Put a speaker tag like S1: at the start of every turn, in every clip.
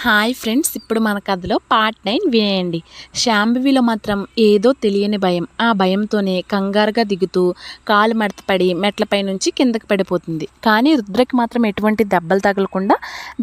S1: Hi friends, ఇప్పుడు మన కథలో పార్ట్ 9 వినేయండి. శాంభవిలో మాత్రం ఏదో తెలియని భయం. ఆ భయంతోనే కంగారుగా దిగుతూ కాలు మడతపడి మెట్లపై నుంచి కిందకి పడిపోతుంది. కానీ రుద్రకి మాత్రం ఎటువంటి దెబ్బలు తగలకుండా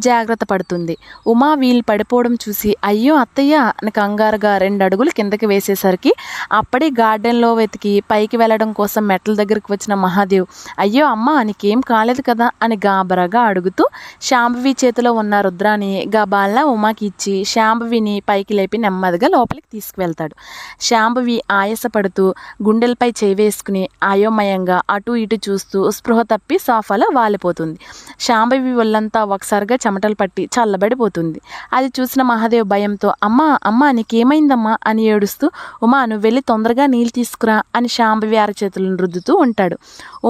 S1: జాగ్రత్త పడుతుంది. ఉమా వీళ్ళు పడిపోవడం చూసి అయ్యో అత్తయ్య అని కంగారుగా 2 అడుగులు కిందకి వేసేసరికి అప్పుడే గార్డెన్లో వెతికి పైకి వెళ్ళడం కోసం మెట్ల దగ్గరికి వచ్చిన మహాదేవ్ అయ్యో అమ్మ నీకేం కాలేదు కదా అని గాబరాగా అడుగుతూ శాంభవి చేతిలో ఉన్న రుద్రాన్ని గబాల్లా ఉమాకి ఇచ్చి శాంభవిని పైకి లేపి నెమ్మదిగా లోపలికి తీసుకువెళ్తాడు. శాంభవి ఆయాసపడుతూ గుండెలపై చేయి వేసుకుని అయోమయంగా అటు ఇటు చూస్తూ స్పృహ తప్పి సోఫాలో వాలిపోతుంది. శాంభవి ఒళ్ళంతా ఒకసారిగా చెమటలు పట్టి చల్లబడిపోతుంది. అది చూసిన మహాదేవ్ భయంతో అమ్మా నీకేమైందమ్మా అని ఏడుస్తూ ఉమా నువ్వు వెళ్ళి తొందరగా నీళ్ళు తీసుకురా అని శాంభవి అరచేతులను రుద్దుతూ ఉంటాడు.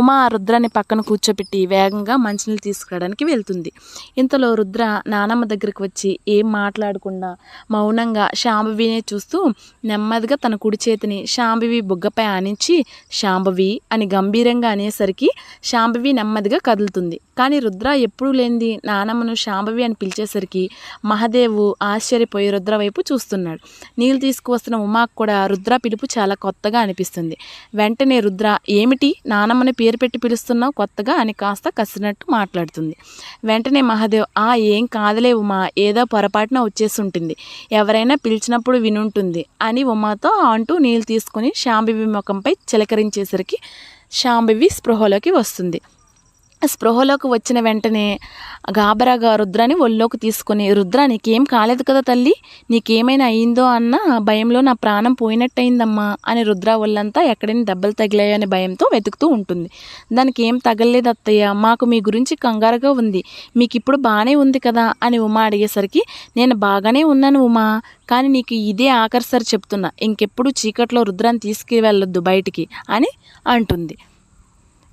S1: ఉమా రుద్రాన్ని పక్కన కూర్చోపెట్టి వేగంగా మంచినీళ్ళు తీసుకురావడానికి వెళ్తుంది. ఇంతలో రుద్ర నానమ్మ దగ్గరికి వచ్చి ఏం మాట్లాడకుండా మౌనంగా శాంభవినే చూస్తూ నెమ్మదిగా తన కుడి చేతిని శాంభవి బుగ్గపై ఆనించి శాంభవి అని గంభీరంగా అనేసరికి శాంభవి నెమ్మదిగా కదులుతుంది. కానీ రుద్ర ఎప్పుడూ లేనిది నానమ్మను శాంభవి అని పిలిచేసరికి మహాదేవు ఆశ్చర్యపోయి రుద్ర వైపు చూస్తున్నాడు. నీళ్ళు తీసుకువస్తున్న ఉమాకు కూడా రుద్ర పిలుపు చాలా కొత్తగా అనిపిస్తుంది. వెంటనే రుద్ర ఏమిటి నానమ్మని పేరు పెట్టి పిలుస్తున్నావు కొత్తగా అని కాస్త కసినట్టు మాట్లాడుతుంది. వెంటనే మహాదేవ్ ఏం కాదులే ఉమా ఏదో పొరపాటున వచ్చేసి ఉంటుంది, ఎవరైనా పిలిచినప్పుడు వినుంటుంది అని ఉమాతో అంటూ నీళ్ళు తీసుకుని శాంభవి ముఖంపై చిలకరించేసరికి శాంభవి స్పృహలోకి వస్తుంది. స్పృహలోకి వచ్చిన వెంటనే గాబరాగా రుద్రాని ఒళ్ళోకి తీసుకొని రుద్ర నీకేం కాలేదు కదా తల్లి, నీకేమైనా అయిందో అన్న భయంలో నా ప్రాణం పోయినట్టయిందమ్మా అని రుద్ర ఒళ్ళంతా ఎక్కడైనా దెబ్బలు తగిలాయో అనే భయంతో వెతుకుతూ ఉంటుంది. దానికి ఏం తగలలేదు అత్తయ్య, మాకు మీ గురించి కంగారుగా ఉంది, మీకు ఇప్పుడు బాగానే ఉంది కదా అని ఉమా అడిగేసరికి నేను బాగానే ఉన్నాను ఉమా, కానీ నీకు ఇదే ఆఖరిసారి చెప్తున్నా, ఇంకెప్పుడు చీకట్లో రుద్రాన్ని తీసుకువెళ్ళొద్దు బయటికి అని అంటుంది.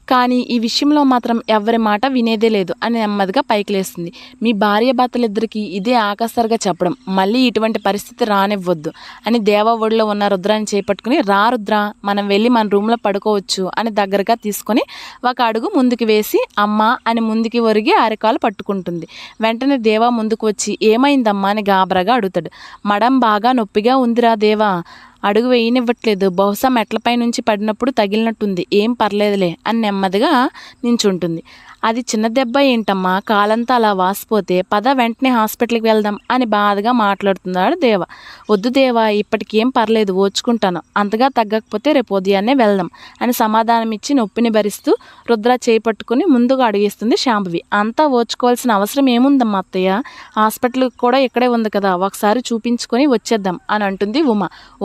S1: కానీ ఈ విషయంలో మాత్రం ఎవరి మాట వినేదే లేదు అని నెమ్మదిగా పైకి లేస్తుంది. మీ భార్య భర్తలిద్దరికీ ఇదే ఆకస్సరిగా చెప్పడం, మళ్ళీ ఇటువంటి పరిస్థితి రానివ్వద్దు అని దేవ ఒడిలో ఉన్న రుద్రాన్ని చేపట్టుకుని రా రుద్ర మనం వెళ్ళి మన రూమ్లో పడుకోవచ్చు అని దగ్గరగా తీసుకొని ఒక అడుగు ముందుకు వేసి అమ్మ అని ముందుకి ఒరిగి అరికాలు పట్టుకుంటుంది. వెంటనే దేవా ముందుకు వచ్చి ఏమైందమ్మా అని గాబరాగా అడుగుతాడు. మడం బాగా నొప్పిగా ఉందిరా దేవా, అడుగు వేయనివ్వట్లేదు, బహుశా మెట్లపై నుంచి పడినప్పుడు తగిలినట్టుంది, ఏం పర్లేదులే అని నెమ్మదిగా నించుంటుంది. అది చిన్న దెబ్బ ఏంటమ్మా, కాలంతా అలా వాసిపోతే పద వెంటనే హాస్పిటల్కి వెళ్దాం అని బాధగా మాట్లాడుతున్నాడు దేవ. వద్దు దేవా ఇప్పటికేం పర్లేదు ఓర్చుకుంటాను, అంతగా తగ్గకపోతే రేపు ఉదయాన్నే వెళ్దాం అని సమాధానం ఇచ్చి నొప్పిని భరిస్తూ రుద్ర చేయి పట్టుకుని ముందుగా అడిగేస్తుంది శాంభవి. అంతా ఓర్చుకోవాల్సిన అవసరం ఏముందమ్మా అత్తయ్య, హాస్పిటల్ కూడా ఇక్కడే ఉంది కదా, ఒకసారి చూపించుకొని వచ్చేద్దాం అని అంటుంది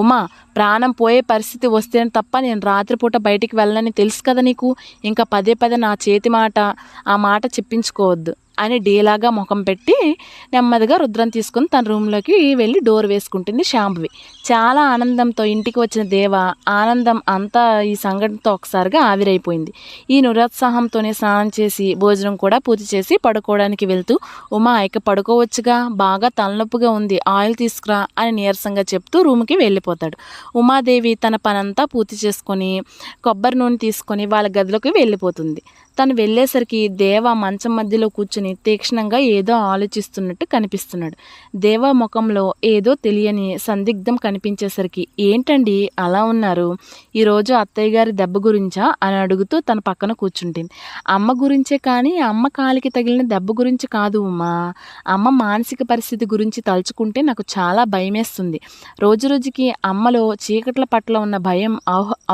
S1: ఉమా ప్రాణం పోయే పరిస్థితి వస్తేనే తప్ప నేను రాత్రిపూట బయటికి వెళ్ళనని తెలుసు కదా నీకు, ఇంకా పదే నా చేతి మాట ఆ మాట చెప్పించుకోవద్దు అని డీలాగా ముఖం పెట్టి నెమ్మదిగా రుద్రం తీసుకుని తన రూమ్లోకి వెళ్ళి డోర్ వేసుకుంటుంది శాంభవి. చాలా ఆనందంతో ఇంటికి వచ్చిన దేవ ఆనందం అంతా ఈ సంఘటనతో ఒకసారిగా ఆవిరైపోయింది. ఈ నిరుత్సాహంతోనే స్నానం చేసి భోజనం కూడా పూర్తి చేసి పడుకోవడానికి వెళ్తూ ఉమా ఇక పడుకోవచ్చుగా, బాగా తలనొప్పిగా ఉంది, ఆయిల్ తీసుకురా అని నీరసంగా చెప్తూ రూమ్కి వెళ్ళిపోతాడు. ఉమాదేవి తన పనంతా పూర్తి చేసుకొని కొబ్బరి నూనె తీసుకొని వాళ్ళ గదిలోకి వెళ్ళిపోతుంది. తను వెళ్ళేసరికి దేవ మంచం మధ్యలో కూర్చుని తీక్షణంగా ఏదో ఆలోచిస్తున్నట్టు కనిపిస్తున్నాడు. దేవ ముఖంలో ఏదో తెలియని సందిగ్ధం కనిపించేసరికి ఏంటండి అలా ఉన్నారు, ఈరోజు అత్తయ్య గారి దెబ్బ గురించా అని అడుగుతూ తన పక్కన కూర్చుంటుంది. అమ్మ గురించే, కానీ అమ్మ కాలికి తగిలిన దెబ్బ గురించి కాదు ఉమా, అమ్మ మానసిక పరిస్థితి గురించి తలుచుకుంటే నాకు చాలా భయమేస్తుంది. రోజుకి అమ్మలో చీకట్ల పట్ల ఉన్న భయం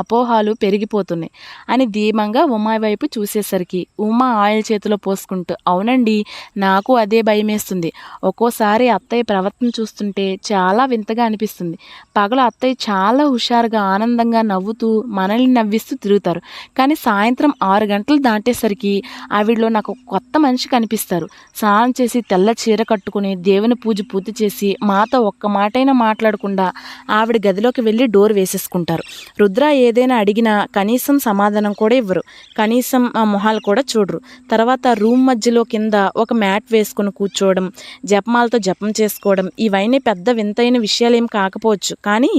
S1: అపోహాలు పెరిగిపోతున్నాయి అని ధీమంగా ఉమా వైపు చూసేసరికి ఉమా ఆయిల్ చేతిలో పోసుకుంటూ అవునండి నాకు అదే భయమేస్తుంది, ఒక్కోసారి అత్తయ్య ప్రవర్తన చూస్తుంటే చాలా వింతగా అనిపిస్తుంది. పగలు అత్తయ్య చాలా హుషారుగా ఆనందంగా నవ్వుతూ మనల్ని నవ్విస్తూ తిరుగుతారు, కానీ సాయంత్రం 6 గంటలు దాటేసరికి ఆవిడలో నాకు కొత్త మనిషి కనిపిస్తారు. స్నానం చేసి తెల్ల చీర కట్టుకుని దేవుని పూజ పూర్తి చేసి మాతో ఒక్క మాటైనా మాట్లాడకుండా ఆవిడ గదిలోకి వెళ్ళి డోర్ వేసేసుకుంటారు. రుద్ర ఏదైనా అడిగినా కనీసం సమాధానం కూడా ఇవ్వరు, కనీసం ఆ మొహాలు కూడా చూడరు. తర్వాత రూమ్ మధ్యలో కింద ఒక మ్యాట్ వేసుకుని కూర్చోవడం, జపమాలతో జపం చేసుకోవడం ఇవన్నీ పెద్ద వింతైన విషయాలేం కాకపోవచ్చు. కానీ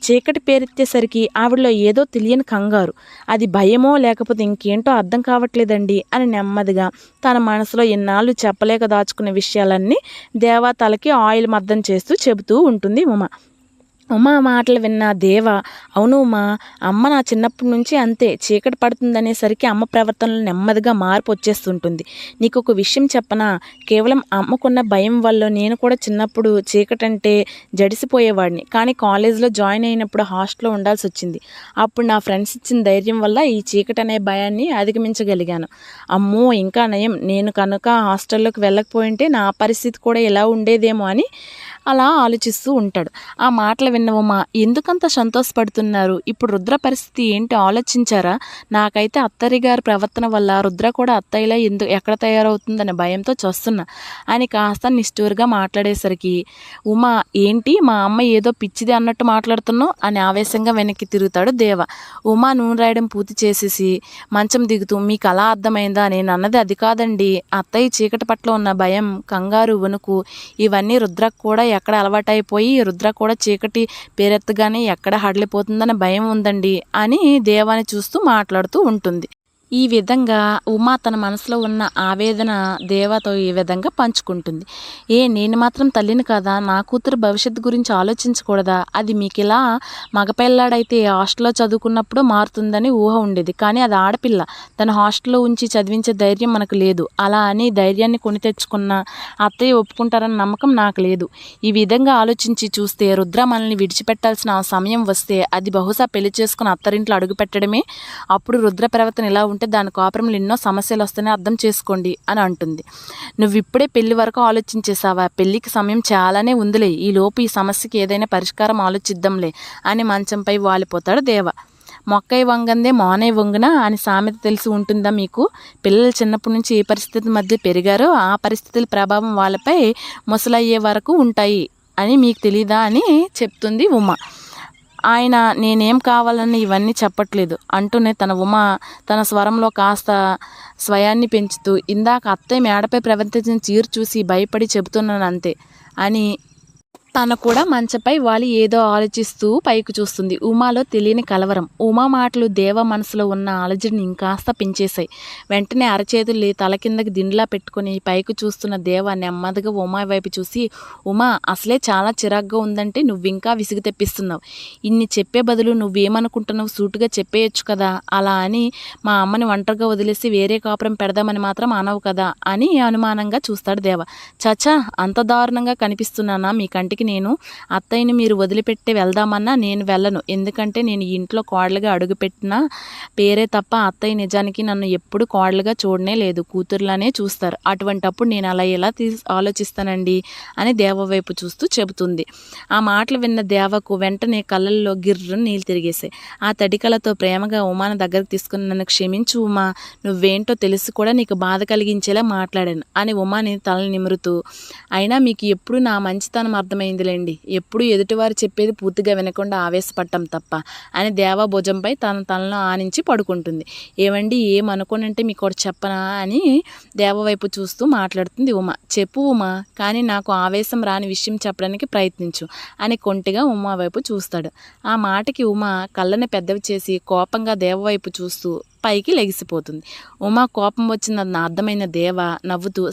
S1: చీకటి పేరెత్తేసరికి ఆవిడలో ఏదో తెలియని కంగారు, అది భయమో లేకపోతే ఇంకేంటో అర్థం కావట్లేదండి అని నెమ్మదిగా తన మనసులో ఎన్నాళ్ళు చెప్పలేక దాచుకున్న విషయాలన్నీ దేవా తలకి ఆయిల్ మద్దం చేస్తూ చెబుతూ ఉంటుంది ఉమా మాటలు విన్న దేవ, అవును ఉమా, అమ్మ నా చిన్నప్పటి నుంచి అంతే, చీకటి పడుతుందనేసరికి అమ్మ ప్రవర్తనలో నెమ్మదిగా మార్పు వచ్చేస్తుంటుంది. నీకు ఒక విషయం చెప్పనా, కేవలం అమ్మకున్న భయం వల్ల నేను కూడా చిన్నప్పుడు చీకటంటే జడిసిపోయేవాడిని. కానీ కాలేజీలో జాయిన్ అయినప్పుడు హాస్టల్లో ఉండాల్సి వచ్చింది. అప్పుడు నా ఫ్రెండ్స్ ఇచ్చిన ధైర్యం వల్ల ఈ చీకటి అనే భయాన్ని అధిగమించగలిగాను. అమ్మో ఇంకా నయం, నేను కనుక హాస్టల్లోకి వెళ్ళకపోయింటే నా పరిస్థితి కూడా ఎలా ఉండేదేమో అని అలా ఆలోచిస్తూ ఉంటాడు. ఆ మాటలు విన్న ఉమా, ఎందుకంత సంతోషపడుతున్నారు, ఇప్పుడు రుద్ర పరిస్థితి ఏంటి ఆలోచించారా? నాకైతే అత్తయ్య గారి ప్రవర్తన వల్ల రుద్ర కూడా అత్తయ్యలా ఎక్కడ తయారవుతుందనే భయంతో చూస్తున్నా అని కాస్త నిష్ఠూరుగా మాట్లాడేసరికి ఉమా, ఏంటి మా అమ్మ ఏదో పిచ్చిది అన్నట్టు మాట్లాడుతున్నావు అని ఆవేశంగా వెనక్కి తిరుగుతాడు దేవ. ఉమా నూనె రాయడం పూర్తి చేసేసి మంచం దిగుతూ, మీకు అలా అర్థమైందా, నేను అన్నది అది కాదండి. అత్తయ్య చీకటి పట్ల ఉన్న భయం, కంగారు, వణుకు ఇవన్నీ రుద్రకు కూడా ఎక్కడ అలవాటైపోయి రుద్ర కూడా చీకటి పేరెత్తగానే ఎక్కడ హడలిపోతుందనే భయం ఉందండి అని దేవాని చూస్తూ మాట్లాడుతూ ఉంటుంది. ఈ విధంగా ఉమా తన మనసులో ఉన్న ఆవేదన దేవతో ఈ విధంగా పంచుకుంటుంది. నేను మాత్రం తల్లిని కదా, నా కూతురు భవిష్యత్తు గురించి ఆలోచించకూడదా? అది మీకు ఇలా మగపిల్లాడైతే హాస్టల్లో చదువుకున్నప్పుడు మారుతుందని ఊహ ఉండేది, కానీ అది ఆడపిల్ల, తన హాస్టల్లో ఉంచి చదివించే ధైర్యం మనకు లేదు. అలా అని ధైర్యాన్ని కొని తెచ్చుకున్న అత్తయ్య ఒప్పుకుంటారన్న నమ్మకం నాకు లేదు. ఈ విధంగా ఆలోచించి చూస్తే రుద్ర మనల్ని విడిచిపెట్టాల్సిన సమయం వస్తే అది బహుశా పెళ్లి చేసుకుని అత్తరింట్లో అడుగు పెట్టడమే. అప్పుడు రుద్ర ప్రవర్తన ఇలా ఉంటే దాని కోపంలో ఎన్నో సమస్యలు వస్తాయని అర్థం చేసుకోండి అని అంటుంది. నువ్వు ఇప్పుడే పెళ్లి వరకు ఆలోచించేసావా? పెళ్లికి సమయం చాలానే ఉందిలే, ఈ లోపు ఈ సమస్యకి ఏదైనా పరిష్కారం ఆలోచిద్దాంలే అని మంచంపై వాలిపోతాడు దేవ. మొక్కై వంగందే మోనై వంగున అని సామెత తెలిసి ఉంటుందా మీకు? పిల్లలు చిన్నప్పటి నుంచి ఏ పరిస్థితి మధ్య పెరిగారో ఆ పరిస్థితుల ప్రభావం వాళ్ళపై ముసలయ్యే వరకు ఉంటాయి అని మీకు తెలీదా అని చెప్తుంది ఉమా. ఆయన నేనేం కావాలని ఇవన్నీ చెప్పట్లేదు అంటూనే తన స్వరంలో కాస్త స్వయాన్ని పెంచుతూ, ఇందాక అత్తయ్య మేడపై ప్రవర్తించిన తీరు చూసి భయపడి చెబుతున్నాను అంతే అని తను కూడా మంచపై వాలి ఏదో ఆలోచిస్తూ పైకి చూస్తుంది. ఉమాలో తెలియని కలవరం. ఉమా మాటలు దేవ మనసులో ఉన్న అలజడిని ఇంకాస్త పెంచేశాయి. వెంటనే అరచేతుల్ని తల కిందకి దిండ్లా పెట్టుకుని పైకి చూస్తున్న దేవ నెమ్మదిగా ఉమా వైపు చూసి, ఉమా, అసలే చాలా చిరాగ్గా ఉందంటే నువ్వింకా విసిగి తెప్పిస్తున్నావు. ఇన్ని చెప్పే బదులు నువ్వేమనుకుంటున్నావు సూటుగా చెప్పేయచ్చు కదా. అలా అని మా అమ్మని ఒంటరిగా వదిలేసి వేరే కాపురం పెడదామని మాత్రం అనవు కదా అని అనుమానంగా చూస్తాడు దేవ. చచా, అంత దారుణంగా కనిపిస్తున్నానా మీ కంటికి? నేను అత్తయ్యని మీరు వదిలిపెట్టి వెళ్దామన్నా నేను వెళ్ళను. ఎందుకంటే నేను ఇంట్లో కోడలుగా అడుగుపెట్టిన పేరే తప్ప అత్తయ్య నిజానికి నన్ను ఎప్పుడు కోడలుగా చూడనే లేదు, కూతురులానే చూస్తారు. అటువంటప్పుడు నేను అలా ఎలా ఆలోచిస్తానండి అని దేవ వైపు చూస్తూ చెబుతుంది. ఆ మాటలు విన్న దేవకు వెంటనే కళ్ళల్లో గిర్రను నీళ్ళు తిరిగేశాయి. ఆ తడికలతో ప్రేమగా ఉమాను దగ్గరకు తీసుకుని, నన్ను క్షమించు ఉమా, నువ్వేంటో తెలిసి కూడా నీకు బాధ కలిగించేలా మాట్లాడాను అని ఉమాని తలని నిమురుతూ, అయినా మీకు ఎప్పుడు నా మంచితనం అర్థమైందిలేండి, ఎప్పుడు ఎదుటివారు చెప్పేది పూర్తిగా వినకుండా ఆవేశపడటం తప్ప అని దేవ భుజంపై తన తలను ఆనించి పడుకుంటుంది. ఏమండి, ఏమనుకోనంటే మీకు ఒకటి చెప్పనా అని దేవ వైపు చూస్తూ మాట్లాడుతుంది ఉమా. చెప్పు ఉమా, కానీ నాకు ఆవేశం రాని విషయం చెప్పడానికి ప్రయత్నించు అని కొంటిగా ఉమా వైపు చూస్తాడు. ఆ మాటకి ఉమా కళ్ళని పెద్దవి చేసి కోపంగా దేవ వైపు చూస్తూ పైకి లెగిసిపోతుంది. ఉమా కోపం వచ్చిందన్న అర్థమైన దేవ నవ్వుతూ,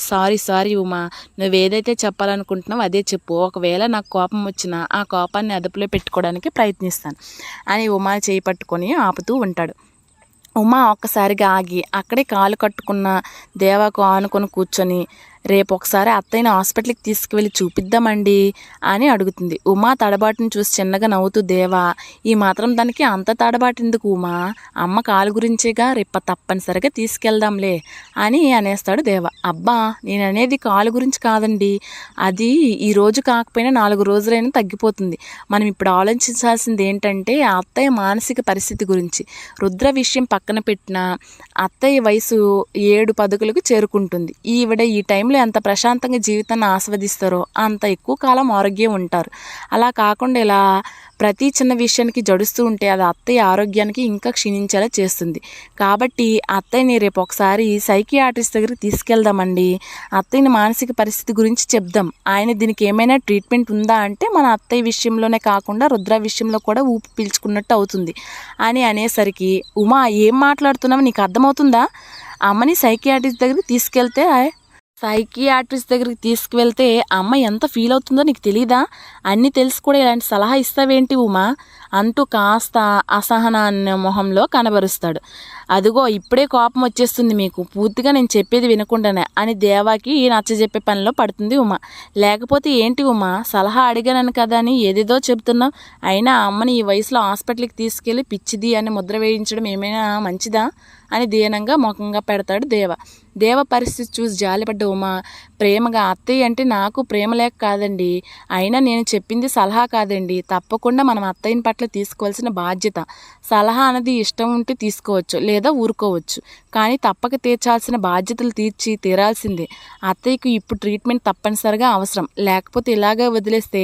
S1: సారీ ఉమా, నువ్వేదైతే చెప్పాలనుకుంటున్నావో అదే చెప్పు. ఒకవేళ నాకు కోపం వచ్చినా ఆ కోపాన్ని అదుపులో పెట్టుకోవడానికి ప్రయత్నిస్తాను అని ఉమా చేయి పట్టుకొని ఆపుతూ ఉంటాడు. ఉమా ఒక్కసారిగా ఆగి అక్కడే కాలు కట్టుకున్న దేవకు ఆనుకొని కూర్చొని, రేపు ఒకసారి అత్తయ్యని హాస్పిటల్కి తీసుకువెళ్ళి చూపిద్దామండి అని అడుగుతుంది. ఉమా తడబాటును చూసి చిన్నగా నవ్వుతూ, దేవా, ఈ మాత్రం దానికి అంత తడబాటు ఎందుకు ఉమా, అమ్మ కాలు గురించేగా, రేపు తప్పనిసరిగా తీసుకెళ్దాంలే అని అనేస్తాడు దేవ. అబ్బా, నేను అనేది కాలు గురించి కాదండి, అది ఈ రోజు కాకపోయినా 4 రోజులైనా తగ్గిపోతుంది. మనం ఇప్పుడు ఆలోచించాల్సింది ఏంటంటే ఆ అత్తయ్య మానసిక పరిస్థితి గురించి. రుద్ర విషయం పక్కన పెట్టిన అత్తయ్య వయసు 7 పదుకులకు చేరుకుంటుంది. ఈవిడ ఈ టైంలో విషయంలో ఎంత ప్రశాంతంగా జీవితాన్ని ఆస్వాదిస్తారో అంత ఎక్కువ కాలం ఆరోగ్యం ఉంటారు. అలా కాకుండా ఇలా ప్రతి చిన్న విషయానికి జడుస్తూ ఉంటే అది అత్తయ్య ఆరోగ్యానికి ఇంకా క్షీణించేలా చేస్తుంది. కాబట్టి అత్తయ్యని రేపు ఒకసారి సైకియాట్రిస్ట్ దగ్గరికి తీసుకెళ్దామండి. అత్తయ్యని మానసిక పరిస్థితి గురించి చెప్దాం. ఆయన దీనికి ఏమైనా ట్రీట్మెంట్ ఉందా అంటే మన అత్తయ్య విషయంలోనే కాకుండా రుద్ర విషయంలో కూడా ఊపి పీల్చుకున్నట్టు అవుతుంది అని అనేసరికి, ఉమా ఏం మాట్లాడుతున్నావు, నీకు అర్థమవుతుందా? అమ్మని సైకియాట్రిస్ట్ దగ్గరికి తీసుకువెళ్తే అమ్మ ఎంత ఫీల్ అవుతుందో నీకు తెలీదా? అన్నీ తెలిసి కూడా ఇలాంటి సలహా ఇస్తావేంటి ఉమా అంటూ కాస్త అసహనాన్ని మొహంలో కనబరుస్తాడు. అదిగో ఇప్పుడే కోపం వచ్చేస్తుంది మీకు, పూర్తిగా నేను చెప్పేది వినకుండానే అని దేవాకి నచ్చజెప్పే పనిలో పడుతుంది ఉమా. లేకపోతే ఏంటి ఉమా, సలహా అడిగానని కదా అని ఏదేదో చెబుతున్నావు. అయినా అమ్మని ఈ వయసులో హాస్పిటల్కి తీసుకెళ్ళి పిచ్చిది అని ముద్ర వేయించడం ఏమైనా మంచిదా అని దీనంగా ముఖంగా పెడతాడు దేవ పరిస్థితి చూసి జాలిపడ్డ ఉమా ప్రేమగా, అత్తయ్య అంటే నాకు ప్రేమ లేక కాదండి, అయినా నేను చెప్పింది సలహా కాదండి. తప్పకుండా మనం అత్తయ్యని పట్ల తీసుకోవాల్సిన బాధ్యత. సలహా అనేది ఇష్టం ఉంటే తీసుకోవచ్చు లేదా ఊరుకోవచ్చు, కానీ తప్పక తీర్చాల్సిన బాధ్యతలు తీరాల్సిందే. అత్తయ్యకు ఇప్పుడు ట్రీట్మెంట్ తప్పనిసరిగా అవసరం, లేకపోతే ఇలాగే వదిలేస్తే